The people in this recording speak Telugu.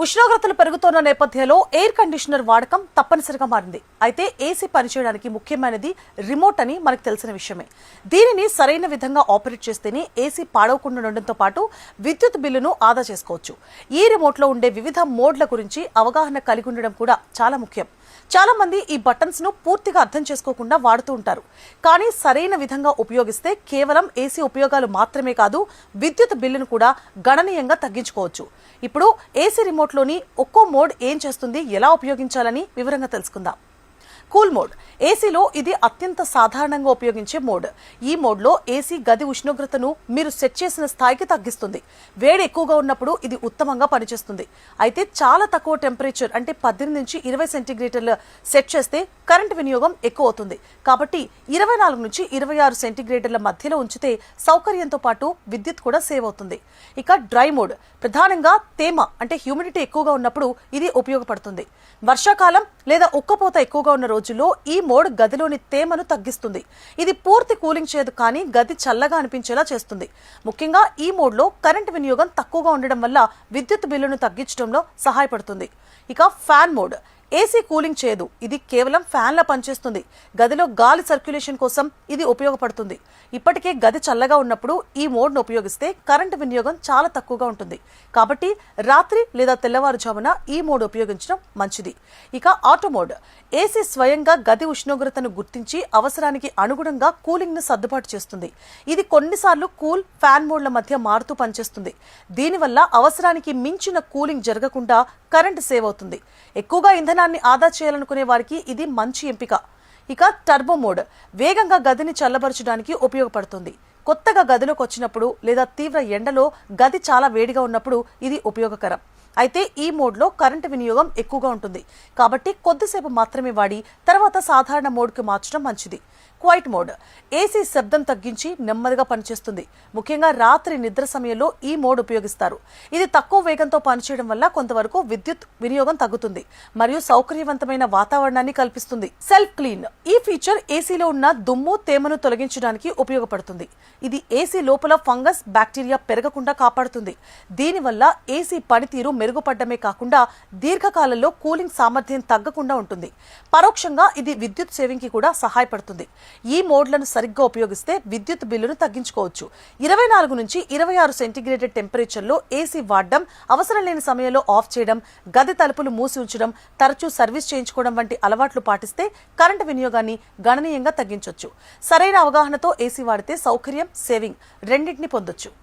ఉష్ణోగ్రతలు పెరుగుతున్న నేపథ్యంలో ఎయిర్ కండిషనర్ వాడకం తప్పనిసరిగా మారింది. అయితే ఏసీ పనిచేయడానికి ముఖ్యమైనది రిమోట్ అని మనకు తెలిసిన విషయమే. దీనిని సరైన విధంగా ఆపరేట్ చేస్తేనే ఏసీ పాడవకుండా ఉండడంతో పాటు విద్యుత్ బిల్లును ఆదా చేసుకోవచ్చు. ఈ రిమోట్లో ఉండే వివిధ మోడ్ల గురించి అవగాహన కలిగి ఉండడం కూడా చాలా ముఖ్యం. చాలా మంది ఈ బటన్స్ ను పూర్తిగా అర్థం చేసుకోకుండా వాడుతూ ఉంటారు. కానీ సరైన విధంగా ఉపయోగిస్తే కేవలం ఏసీ ఉపయోగాలు మాత్రమే కాదు, విద్యుత్ బిల్లును కూడా గణనీయంగా తగ్గించుకోవచ్చు. ఇప్పుడు ఏసీ రిమోట్లోని ఒక్కో మోడ్ ఏం చేస్తుంది, ఎలా ఉపయోగించాలని వివరంగా తెలుసుకుందాం. Cool mode. ఏసీలో ఇది అత్యంత సాధారణంగా ఉపయోగించే మోడ్. ఈ మోడ్లో ఏసీ గది ఉష్ణోగ్రతను మీరు సెట్ చేసిన స్థాయికి తగ్గిస్తుంది. వేడి ఎక్కువగా ఉన్నప్పుడు ఇది ఉత్తమంగా పనిచేస్తుంది. అయితే చాలా తక్కువ టెంపరేచర్ అంటే 18 నుంచి 20 సెంటీగ్రేడ్ల సెట్ చేస్తే కరెంట్ వినియోగం ఎక్కువ అవుతుంది. కాబట్టి 24 నుంచి 26 సెంటీగ్రేడ్ల మధ్యలో ఉంచితే సౌకర్యంతో పాటు విద్యుత్ కూడా సేవ్ అవుతుంది. ఇక డ్రై మోడ్. ప్రధానంగా తేమ అంటే హ్యూమిడిటీ ఎక్కువగా ఉన్నప్పుడు ఇది ఉపయోగపడుతుంది. వర్షాకాలం లేదా ఉక్కపోత ఎక్కువగా ఉన్న రోజుల్లో ఈ మోడ్ గదిలోని తేమను తగ్గిస్తుంది. ఇది పూర్తి కూలింగ్ చేయదు, కానీ గది చల్లగా అనిపించేలా చేస్తుంది. ముఖ్యంగా ఈ మోడ్లో కరెంట్ వినియోగం తక్కువగా ఉండడం వల్ల విద్యుత్ బిల్లును తగ్గించడంలో సహాయపడుతుంది. ఇక ఫ్యాన్ మోడ్. ఏసీ కూలింగ్ చేయదు, ఇది కేవలం ఫ్యాన్లా పనిచేస్తుంది. గదిలో గాలి సర్క్యులేషన్ కోసం ఇది ఉపయోగపడుతుంది. ఇప్పటికే గది చల్లగా ఉన్నప్పుడు ఈ మోడ్ను ఉపయోగిస్తే కరెంటు వినియోగం చాలా తక్కువగా ఉంటుంది. కాబట్టి రాత్రి లేదా తెల్లవారుజామున ఈ మోడ్ ఉపయోగించడం మంచిది. ఇక ఆటో మోడ్. ఏసీ స్వయంగా గది ఉష్ణోగ్రతను గుర్తించి అవసరానికి అనుగుణంగా కూలింగ్ ను సర్దుబాటు చేస్తుంది. ఇది కొన్నిసార్లు కూల్, ఫ్యాన్ మోడ్ల మధ్య మారుతూ పనిచేస్తుంది. దీనివల్ల అవసరానికి మించిన కూలింగ్ జరగకుండా కరెంట్ సేవ్ అవుతుంది. ఎక్కువగా ఇంధనాన్ని ఆదా చేయాలనుకునే వారికి ఇది మంచి ఎంపిక. ఇక టర్బో మోడ్. వేగంగా గదిని చల్లబరచడానికి ఉపయోగపడుతుంది. కొత్తగా గదిలోకి వచ్చినప్పుడు లేదా తీవ్ర ఎండలో గది చాలా వేడిగా ఉన్నప్పుడు ఇది ఉపయోగకరం. అయితే ఈ మోడ్లో కరెంటు వినియోగం ఎక్కువగా ఉంటుంది. కాబట్టి కొద్దిసేపు మాత్రమే వాడి తర్వాత సాధారణ మోడ్కి మార్చడం మంచిది. Quiet mode. ఏసీ శబ్దం తగ్గించి నెమ్మదిగా పనిచేస్తుంది. ముఖ్యంగా రాత్రి నిద్ర సమయంలో ఈ మోడ్ ఉపయోగిస్తారు. ఇది తక్కువ వేగంతో పనిచేయడం వల్ల కొంతవరకు విద్యుత్ వినియోగం తగ్గుతుంది మరియు సౌకర్యవంతమైన వాతావరణాన్ని కల్పిస్తుంది. Self clean. ఈ ఫీచర్ ఏసీలో ఉన్న దుమ్ము, తేమను తొలగించడానికి ఉపయోగపడుతుంది. ఇది ఏసీ లోపల ఫంగస్, బ్యాక్టీరియా పెరగకుండా కాపాడుతుంది. దీనివల్ల ఏసీ పనితీరు మెరుగుపడమే కాకుండా దీర్ఘకాలంలో కూలింగ్ సామర్థ్యం తగ్గకుండా ఉంటుంది. పరోక్షంగా ఇది విద్యుత్ సేవింగ్ కి కూడా సహాయపడుతుంది. ఈ మోడ్లను సరిగ్గా ఉపయోగిస్తే విద్యుత్ బిల్లును తగ్గించుకోవచ్చు. 24 నుంచి 26 సెంటీగ్రేడ్ టెంపరేచర్లో ఏసీ వాడడం, అవసరం లేని సమయంలో ఆఫ్ చేయడం, గది తలుపులు మూసి ఉంచడం, తరచూ సర్వీస్ చేయించుకోవడం వంటి అలవాట్లు పాటిస్తే కరెంటు వినియోగాన్ని గణనీయంగా తగ్గించవచ్చు. సరైన అవగాహనతో ఏసీ వాడితే సౌకర్యం, సేవింగ్ రెండింటిని పొందొచ్చు.